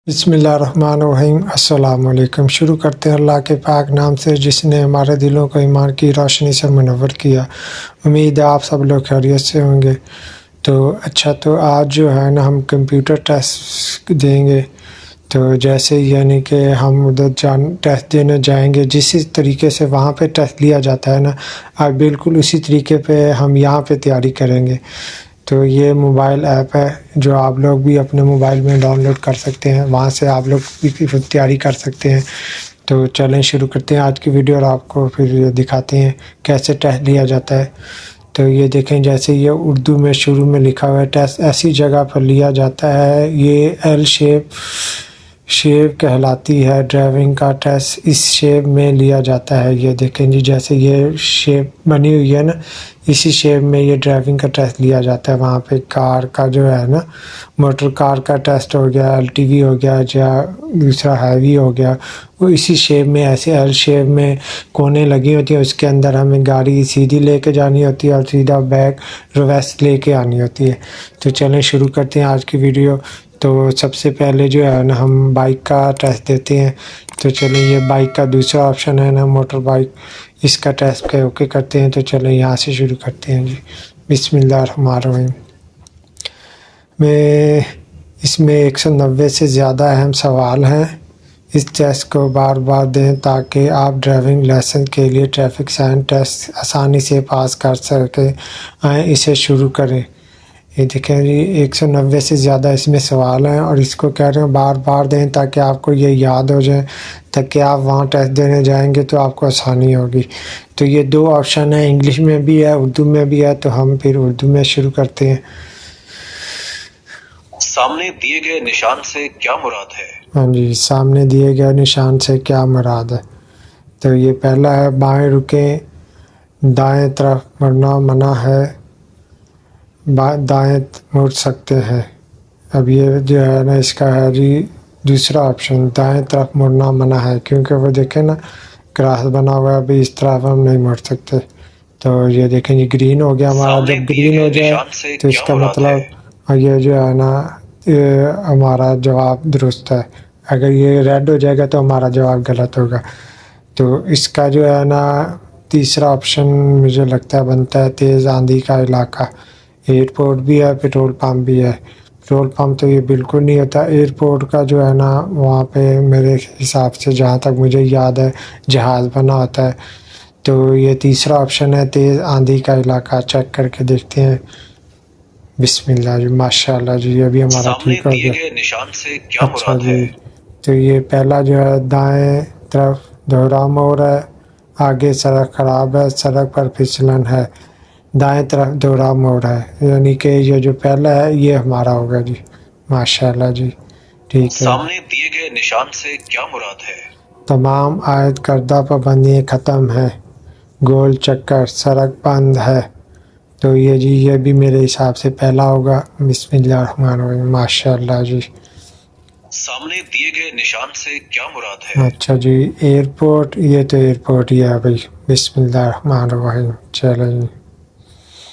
بسم اللہ الرحمن الرحیم۔ السلام علیکم۔ شروع کرتے ہیں اللہ کے پاک نام سے جس نے ہمارے دلوں کو ایمان کی روشنی سے منور کیا۔ امید ہے آپ سب لوگ خیریت سے ہوں گے۔ تو آج جو ہے نا ہم کمپیوٹر ٹیسٹ دیں گے۔ تو جیسے یعنی کہ ہم ادھر ٹیسٹ دینے جائیں گے، جس طریقے سے وہاں پہ ٹیسٹ لیا جاتا ہے نا، آج بالکل اسی طریقے پہ ہم یہاں پہ تیاری کریں گے۔ تو یہ موبائل ایپ ہے جو آپ لوگ بھی اپنے موبائل میں ڈاؤن لوڈ کر سکتے ہیں، وہاں سے آپ لوگ بھی تیاری کر سکتے ہیں۔ تو چلیں شروع کرتے ہیں آج کی ویڈیو، اور آپ کو پھر دکھاتے ہیں کیسے ٹیسٹ لیا جاتا ہے۔ تو یہ دیکھیں، جیسے یہ اردو میں شروع میں لکھا ہوا ہے، ٹیسٹ ایسی جگہ پر لیا جاتا ہے، یہ ایل شیپ کہلاتی ہے۔ ڈرائیونگ کا ٹیسٹ اس شیپ میں لیا جاتا ہے۔ یہ دیکھیں جی، جیسے یہ شیپ بنی ہوئی ہے نا، اسی شیپ میں یہ ڈرائیونگ کا ٹیسٹ لیا جاتا ہے۔ وہاں پہ کار کا جو ہے نا، موٹر کار کا ٹیسٹ ہو گیا، ایل ٹی وی ہو گیا، یا دوسرا ہیوی ہو گیا، وہ اسی شیپ میں، ایسے ایل شیپ میں کونے لگی ہوتی ہیں۔ اس کے اندر ہمیں گاڑی سیدھی لے کے جانی ہوتی ہے اور سیدھا بیک ریورس لے کے آنی ہوتی ہے۔ تو چلیں شروع کرتے ہیں آج کی ویڈیو۔ تو سب سے پہلے جو ہے نا ہم بائک کا ٹیسٹ دیتے ہیں۔ تو چلیں، یہ بائک کا دوسرا آپشن ہے نا، موٹر بائک، اس کا ٹیسٹ اوکے کرتے ہیں۔ تو چلیں یہاں سے شروع کرتے ہیں جی۔ بسم اللہ الرحمن الرحیم۔ اس میں 190 سے زیادہ اہم سوال ہیں۔ اس ٹیسٹ کو بار بار دیں تاکہ آپ ڈرائیونگ لائسنس کے لیے ٹریفک سائن ٹیسٹ آسانی سے پاس کر سکیں۔ اسے شروع کریں۔ یہ دیکھیں جی، 190 سے زیادہ اس میں سوال ہیں، اور اس کو کہہ رہے ہیں بار بار دیں تاکہ آپ کو یہ یاد ہو جائے، تاکہ آپ وہاں ٹیسٹ دینے جائیں گے تو آپ کو آسانی ہوگی۔ تو یہ دو آپشن ہیں، انگلش میں بھی ہے، اردو میں بھی ہے۔ تو ہم پھر اردو میں شروع کرتے ہیں۔ سامنے دیے گئے نشان سے کیا مراد ہے؟ ہاں جی، سامنے دیے گئے نشان سے کیا مراد ہے؟ تو یہ پہلا ہے، بائیں رکیں، دائیں طرف مڑنا منع ہے، دائیں مڑ سکتے ہیں۔ اب یہ جو ہے نا، اس کا ہے جی دوسرا آپشن، دائیں طرف مڑنا منع ہے، کیونکہ وہ دیکھیں نا کراس بنا ہوا ہے، ابھی اس طرف ہم نہیں مڑ سکتے۔ تو یہ دیکھیں جی، گرین ہو گیا ہمارا۔ جب گرین ہو جائے تو اس کا مطلب یہ جو ہے نا، ہمارا جواب درست ہے۔ اگر یہ ریڈ ہو جائے گا تو ہمارا جواب غلط ہوگا۔ تو اس کا جو ہے نا تیسرا آپشن مجھے لگتا ہے بنتا ہے تیز آندھی کا علاقہ۔ ایئرپورٹ بھی ہے، پیٹرول پمپ بھی ہے۔ پیٹرول پمپ تو یہ بالکل نہیں ہوتا۔ ایئرپورٹ کا جو ہے نا، وہاں پہ میرے حساب سے جہاں تک مجھے یاد ہے جہاز بنا ہوتا ہے۔ تو یہ تیسرا آپشن ہے تیز آندھی کا علاقہ۔ چیک کر کے دیکھتے ہیں۔ بسم اللہ جی، ماشاء اللہ جی، یہ بھی ہمارا ٹھیک ہو گیا۔ نشان سے کیا اچھا مراد جی، ہے؟ تو یہ پہلا جو ہے، دائیں طرف دوہرا موڑ ہے، آگے سڑک خراب ہے، سڑک پر پھسلن ہے، دائیں طرف دوہرا موڑ ہے، یعنی کہ یہ جو پہلا ہے یہ ہمارا ہوگا جی۔ ماشاء اللہ جی، ٹھیک ہے۔ سامنے دیے گئے نشان سے کیا مراد ہے؟ تمام عائد کردہ پابندیاں ختم ہیں، گول چکر، سڑک بند ہے۔ تو یہ جی، یہ بھی میرے حساب سے پہلا ہوگا۔ بسم اللہ الرحمن الرحیم، ماشاء اللہ جی۔ سامنے دیے گئے نشان سے کیا مراد ہے؟ اچھا جی، ایئرپورٹ، یہ تو ایئرپورٹ ہی ہے بھائی۔ بسم اللہ الرحمن الرحیم، چلیں جی۔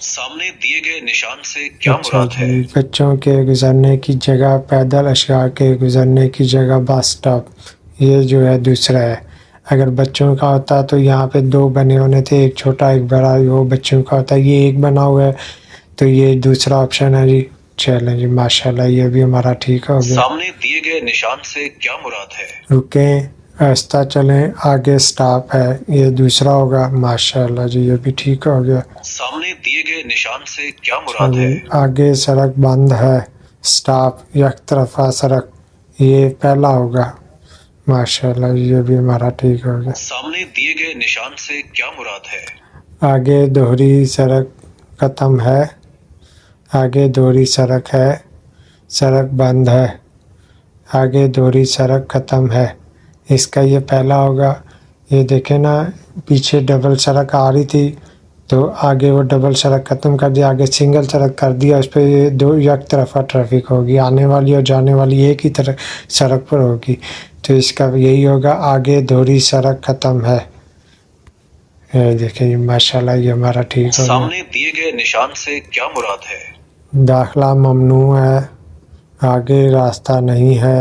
سامنے دیے گئے نشان سے کیا اچھا مراد ہے؟ جی، بچوں کے گزرنے کی جگہ، پیدل اشیاء کے گزرنے کی جگہ، بس سٹاپ، یہ جو ہے دوسرا ہے۔ اگر بچوں کا ہوتا تو یہاں پہ دو بنے ہونے تھے، ایک چھوٹا ایک بڑا، وہ بچوں کا ہوتا، یہ ایک بنا ہوا ہے، تو یہ دوسرا آپشن ہے جی۔ چلیں جی، ماشاء اللہ، یہ بھی ہمارا ٹھیک ہو گیا۔ سامنے دیے گئے نشان سے کیا مراد ہے؟ رکیں، آہستہ چلیں، آگے سٹاپ ہے، یہ دوسرا ہوگا۔ ماشاء اللہ جی، یہ بھی ٹھیک ہو گیا۔ سامنے دیے گئے نشان سے کیا مراد ہے؟ آگے سڑک بند ہے، سٹاپ، یک طرفہ سڑک، یہ پہلا ہوگا۔ ماشاء اللہ جی، یہ بھی ہمارا ٹھیک ہو گیا۔ سامنے دیے گئے نشان سے کیا مراد ہے؟ آگے دوہری سڑک ختم ہے، آگے دوہری سڑک ہے، سڑک بند ہے، آگے دوہری سڑک ختم ہے، اس کا یہ پہلا ہوگا۔ یہ دیکھیں نا، پیچھے ڈبل سڑک آ رہی تھی تو آگے وہ ڈبل سڑک ختم کر دیا، آگے سنگل سڑک کر دیا، اس پہ دو یک طرفہ ٹریفک ہوگی، آنے والی اور جانے والی ایک ہی طرح سڑک پر ہوگی۔ تو اس کا یہی ہوگا، آگے دوہری سڑک ختم ہے۔ یہ دیکھیں جی، ماشاء اللہ، یہ ہمارا ٹھیک ہوگا۔ سامنے دیے گئے نشان سے کیا مراد ہے؟ داخلہ ممنوع ہے، آگے راستہ نہیں ہے،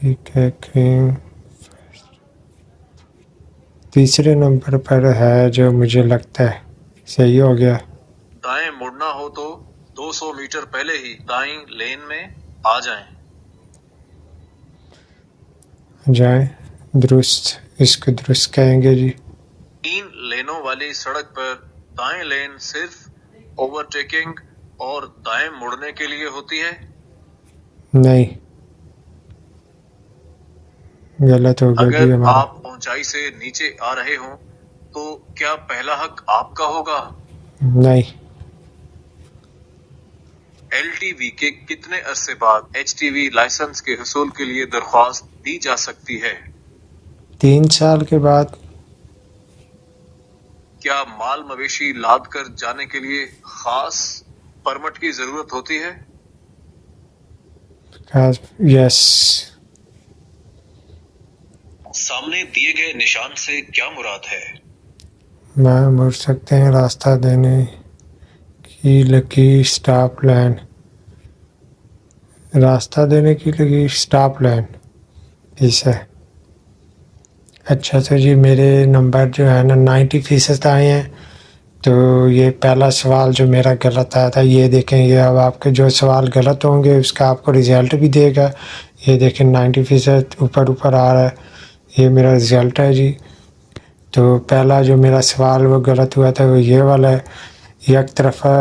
ٹھیک ہے کریم تیسرے نمبر پر ہے جو مجھے لگتا ہے صحیح ہو گیا. دائیں مڑنا ہو تو 200 میٹر پہلے ہی دائیں لین میں آ جائیں. جائیں درست، اس کو درست کہیں گے جی. 3 لینوں والی سڑک پر دائیں لین صرف اوورٹیکنگ اور دائیں مڑنے کے لیے ہوتی ہے. نہیں، غلط ہو گیا اگر جی ہمارا. آپ اونچائی سے نیچے آ رہے ہوں تو کیا پہلا حق آپ کا ہوگا؟ نہیں، ایل ٹی وی کے کتنے عرصے بعد ایچ ٹی وی لائسنس کے حصول کے لیے درخواست دی جا سکتی ہے؟ 3 سال کے بعد. کیا مال مویشی لاد کر جانے کے لیے خاص پرمٹ کی ضرورت ہوتی ہے؟ یس. سامنے دیے گئے نشان سے کیا مراد ہے؟ میں مڑ سکتے ہیں راستہ دینے کی لکیر سٹاپ لائن. راستہ دینے کی لگی سٹاپ لائن اس ہے. اچھا تو جی میرے نمبر جو ہے نا 90% آئے ہیں. تو یہ پہلا سوال جو میرا غلط آیا تھا یہ دیکھیں، یہ اب آپ کے جو سوال غلط ہوں گے اس کا آپ کو رزلٹ بھی دے گا. یہ دیکھیں 90% اوپر آ رہا ہے، یہ میرا رزلٹ ہے جی. تو پہلا جو میرا سوال وہ غلط ہوا تھا وہ یہ والا ہے، یک طرفہ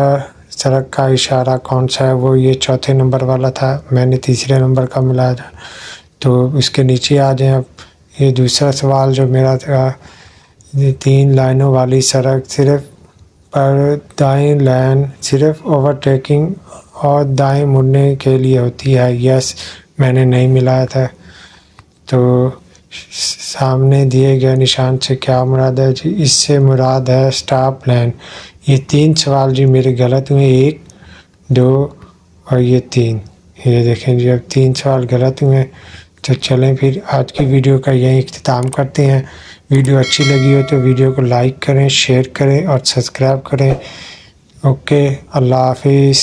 سڑک کا اشارہ کون سا ہے، وہ یہ چوتھے نمبر والا تھا، میں نے تیسرے نمبر کا ملایا تھا. تو اس کے نیچے آ جائیں. اب یہ دوسرا سوال جو میرا تھا، 3 لائنوں والی سڑک صرف پر دائیں لائن صرف اوورٹیکنگ اور دائیں مڑنے کے لیے ہوتی ہے. یس، میں نے نہیں ملایا تھا. تو سامنے دیے گئے نشان سے کیا مراد ہے جی؟ اس سے مراد ہے سٹاپ لائن. یہ 3 سوال جی میرے غلط ہوئے، 1 2 اور یہ 3. یہ دیکھیں جی اب 3 سوال غلط ہوئے. تو چلیں پھر آج کی ویڈیو کا یہیں اختتام کرتے ہیں. ویڈیو اچھی لگی ہو تو ویڈیو کو لائک کریں، شیئر کریں اور سبسکرائب کریں. اوکے، اللہ حافظ.